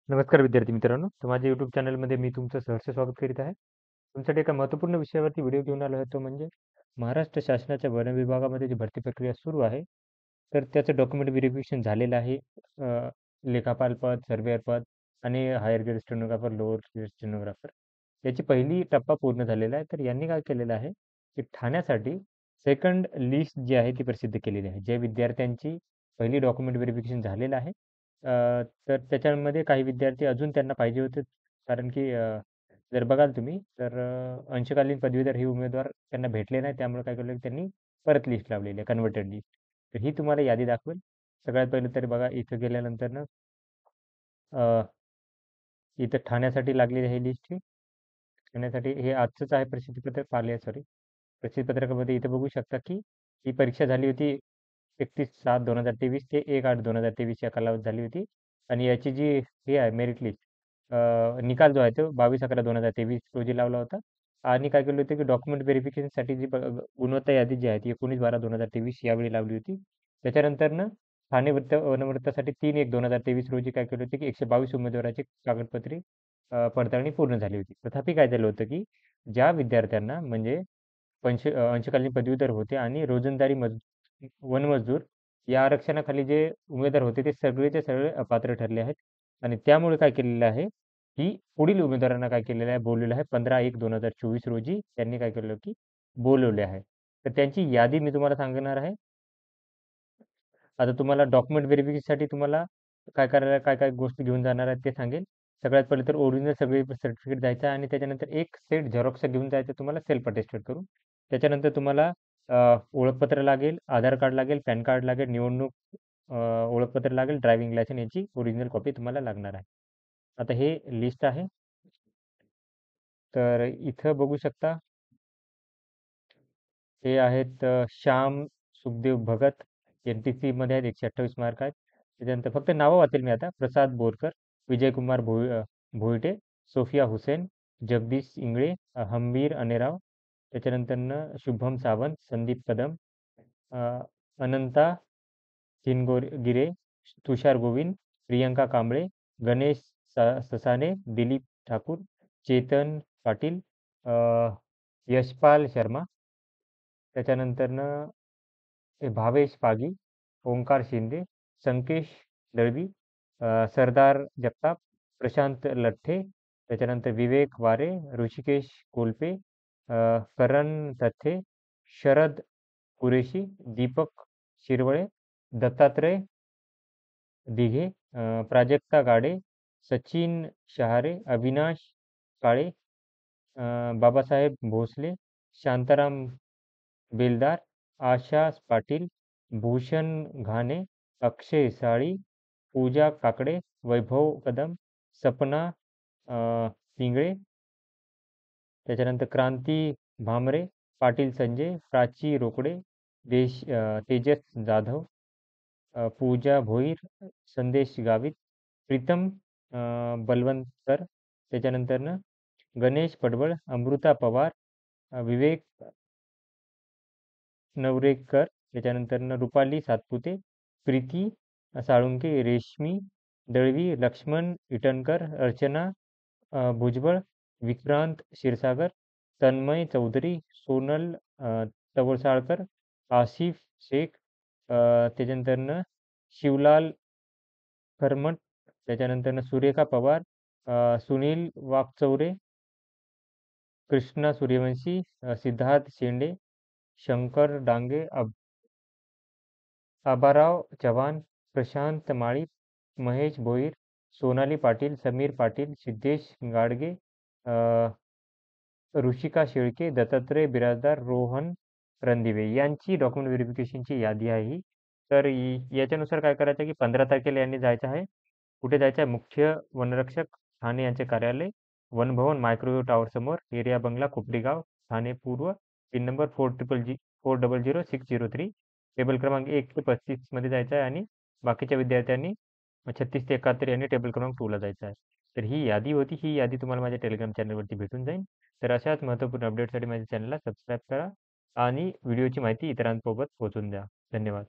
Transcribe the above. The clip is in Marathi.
नमस्कार विद्यार्थी मित्रांनो. तर माझ्या YouTube चॅनलमध्ये मी तुमचं सहर्ष स्वागत करीत आहे. तुमच्यासाठी एका महत्त्वपूर्ण विषयावरती व्हिडिओ घेऊन आलो आहे, तो म्हणजे महाराष्ट्र शासनाच्या वन विभागामध्ये जी भरती प्रक्रिया सुरू आहे, तर त्याचं डॉक्युमेंट व्हेरिफिकेशन झालेलं आहे. लेखापाल पद, सर्वेअर पद आणि higher grade stenographer, lower grade stenographer याची पहिली टप्पा पूर्ण झालेला आहे. तर यांनी काय केलेलं आहे, की ठाण्यासाठी सेकंड लिस्ट जी आहे ती प्रसिद्ध केलेली आहे. जे विद्यार्थ्यांची पहिली डॉक्युमेंट व्हेरिफिकेशन झालेलं आहे, तर त्याच्यामध्ये काही विद्यार्थी अजून त्यांना पाहिजे होते. कारण की जर बघाल तुम्ही तर अंशकालीन पदवीधर हे उमेदवार त्यांना भेटले नाही. त्यामुळे काय केलं की त्यांनी परत लिस्ट लावलेली आहे, कन्व्हर्टेड लिस्ट. तर ही तुम्हाला यादी दाखवेल. सगळ्यात पहिलं तर बघा, इथं गेल्यानंतर ना इथं ठाण्यासाठी लागलेली आहे लिस्ट. ही ठाण्यासाठी हे आजचंच आहे प्रसिद्धीपत्रक, पाहिले सॉरी, प्रसिद्धीपत्रकामध्ये इथे बघू शकता की ही परीक्षा झाली होती 31/7/2023 ते 1/8/2023 या कालावधीत झाली होती. आणि याची जी हे आहे मेरिट लिस्ट, निकाल जो आहे तो 22/11/2023 रोजी लावला होता. आणि काय केलं होतं की डॉक्युमेंट व्हेरिफिकेशनसाठी जी गुणवत्ता यादी जी आहे ती 19/12/2023 यावेळी लावली होती. त्याच्यानंतर ना ठाणे वनवृत्तासाठी 3/1/2023 रोजी काय केलं होतं की 122 उमेदवाराची कागदपत्रे पडताळणी पूर्ण झाली होती. तथापि काय झालं होतं की ज्या विद्यार्थ्यांना म्हणजे अंशकालीन पदवीधर होते आणि रोजंदारी वनमजूर या आरक्षणाखाली जे उमेदवार होते ते सगळेचे सगळे अपात्र ठरले आहेत. आणि त्यामुळे काय केलेलं आहे की पुढील उमेदवारांना काय केलेलं आहे, बोललेलं आहे. 15/1/2024 रोजी त्यांनी काय केलं की बोलवले आहे. तर त्यांची यादी मी तुम्हाला सांगणार आहे. आता तुम्हाला डॉक्युमेंट व्हेरिफिकेशनसाठी तुम्हाला काय करायला काय काय गोष्टी घेऊन जाणार आहेत ते सांगेल. सगळ्यात पहिले तर ओरिजिनल सगळे सर्टिफिकेट द्यायचं आहे आणि त्याच्यानंतर एक सेट झेरॉक्स घेऊन जायचं तुम्हाला, सेल्फ अटेस्टेड करून. त्याच्यानंतर तुम्हाला ओळखपत्र लागेल, आधार कार्ड लागेल, पॅन कार्ड लागेल, निवडणूक अ, ओळखपत्र लागेल, ड्रायव्हिंग लायसन याची ओरिजिनल कॉपी तुम्हाला लागणार आहे. आता हे लिस्ट आहे. तर इथं बघू शकता, हे आहेत श्याम सुखदेव भगत, NTC मध्ये आहेत, 128 मार्क आहेत. त्याच्यानंतर फक्त नावं वाचेल मी आता. प्रसाद बोरकर, विजयकुमार भोईटे, सोफिया हुसेन, जगदीश इंगळे, हंबीर अनेराव. त्याच्यानंतरनं शुभम सावंत, संदीप कदम, अ, अनंता गिरे, तुषार गोविंद, प्रियंका कांबळे, गणेश ससाने, दिलीप ठाकूर, चेतन पाटील, अ, यशपाल शर्मा. त्याच्यानंतरनं भावेश पागी, ओंकार शिंदे, संकेश दळवी, सरदार जगताप, प्रशांत लठ्ठे. त्याच्यानंतर विवेक वारे, ऋषिकेश कोल्पे, करण तथ्थे, शरद कुरेशी, दीपक शिरवळे, दत्तात्रय दिघे, प्राजक्ता गाडे, सचिन शहारे, अविनाश काळे, बाबासाहेब भोसले, शांताराम बेलदार, आशा पाटील, भूषण घाणे, अक्षय साळी, पूजा काकडे, वैभव कदम, सपना पिंगळे. त्याच्यानंतर क्रांती भामरे, पाटील संजय, प्राची रोकडे, तेजस जाधव, पूजा भोईर, संदेश गावित, प्रीतम बलवंतर. त्याच्यानंतरनं गणेश पडवळ, अमृता पवार, विवेक नवरेकर. त्याच्यानंतरनं रुपाली सातपुते, प्रीती साळुंके, रेशमी दळवी, लक्ष्मण इटनकर, अर्चना भुजबळ, विक्रांत क्षीरसागर, तन्मय चौधरी, सोनल तवळसाळकर, आसिफ शेख, त्याच्यानंतरनं शिवलाल करमट. त्याच्यानंतरनं सुरेखा पवार, सुनील वाकचौरे, कृष्णा सूर्यवंशी, सिद्धार्थ शेंडे, शंकर डांगे, आबाराव चव्हाण, प्रशांत माळी, महेश भोईर, सोनाली पाटील, समीर पाटील, सिद्धेश गाडगे, अ, ऋषिका शेळके, दत्तात्रय बिराजदार, रोहन रणदिवे यांची डॉक्युमेंट व्हेरिफिकेशनची यादी आहे ही. तर याच्यानुसार काय करायचं की 15 तारखेला यांनी जायचं आहे. कुठे जायचं आहे? मुख्य वनरक्षक ठाणे यांचे कार्यालय, वनभवन, मायक्रोवेव्ह टॉवर समोर, एरिया बंगला, कुपडी गाव, ठाणे पूर्व, पिन नंबर 400603, टेबल क्रमांक 1 ते 35 मध्ये जायचं आहे. आणि बाकीच्या विद्यार्थ्यांनी 36 ते 71 यांनी टेबल क्रमांक 2 ला जायचं आहे. तर ही यादी होती. ही यादी तुम्हाला माझ्या टेलिग्राम चॅनलवरती भेटून जाईल. तर अशाच महत्त्वपूर्ण अपडेटसाठी माझ्या चॅनलला सबस्क्राईब करा आणि व्हिडिओची माहिती इतरांसोबत पोहोचवून द्या. धन्यवाद.